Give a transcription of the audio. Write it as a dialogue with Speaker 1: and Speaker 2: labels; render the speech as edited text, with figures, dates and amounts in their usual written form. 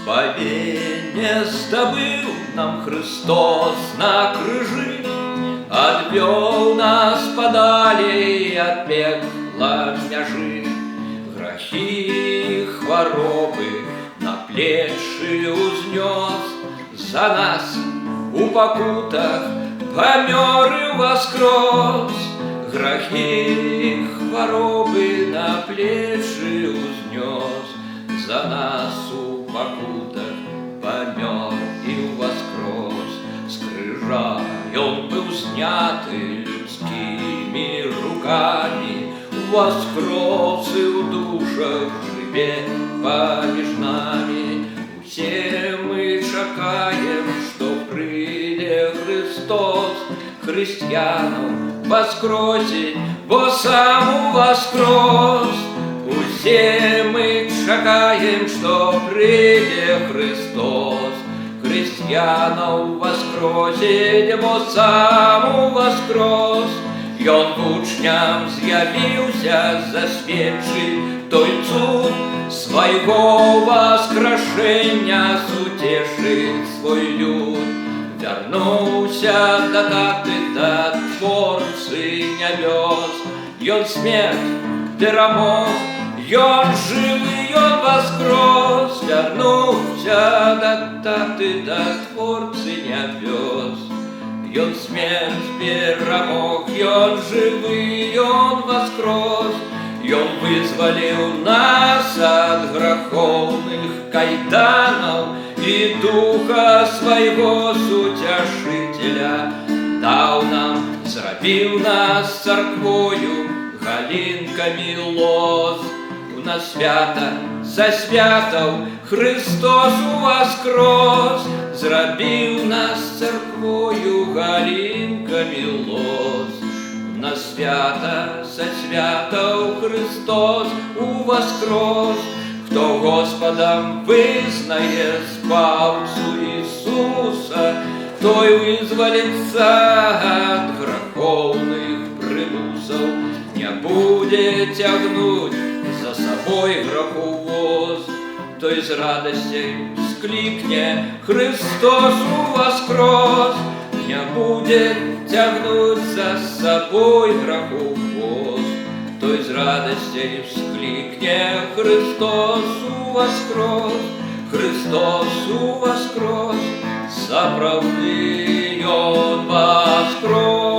Speaker 1: Збавлення здобыл нам Христос на крыжи, отвел нас подали от пекла мяжи. Грехи, хворобы на плечи узнес, за нас у покутах помер и воскрес. Грехи, хворобы на плечи узнес, за нас у покутах помер и воскрес. С крыжа он был снятый людскими руками, воскрес и в душах живе помеж нами. Все мы чекаем, что прийде Христос, християнам воскресить, бо сам воскрес. Все мы чекаем, что прийде Христос, християнам воскресить, бо сам воскрес. І он учням з'явився, засвідчить той цуд свого воскрешення, сутешить свой люд. Вернувся до дати, до Творцы небес. І он смерть перемог, і он живий, он воскрес. Вернувся до дати, до Творцы небес. И он смерть перемог, и он живый, и он воскрес. И он вызволил нас от греховных кайданов, и Духа Своего Сутешителя дал нам, зробив нас церквою, галинками лоз. У нас свято, засвятав, Христос воскрес, зробив нас церквою, галинками лоз. У нас свято, засвятав, Христос воскрес. Хто Господом визнає спасу Ісуса, той визволиться от греховных примусов, не будет тягнуть за собой греховоз. Той з радостей вскликне: Христос воскрес, не будет тягнуть за собой греховоз. Той з радостей вскликне: Христос воскрес, Христос воскрес, справді Он воскрес.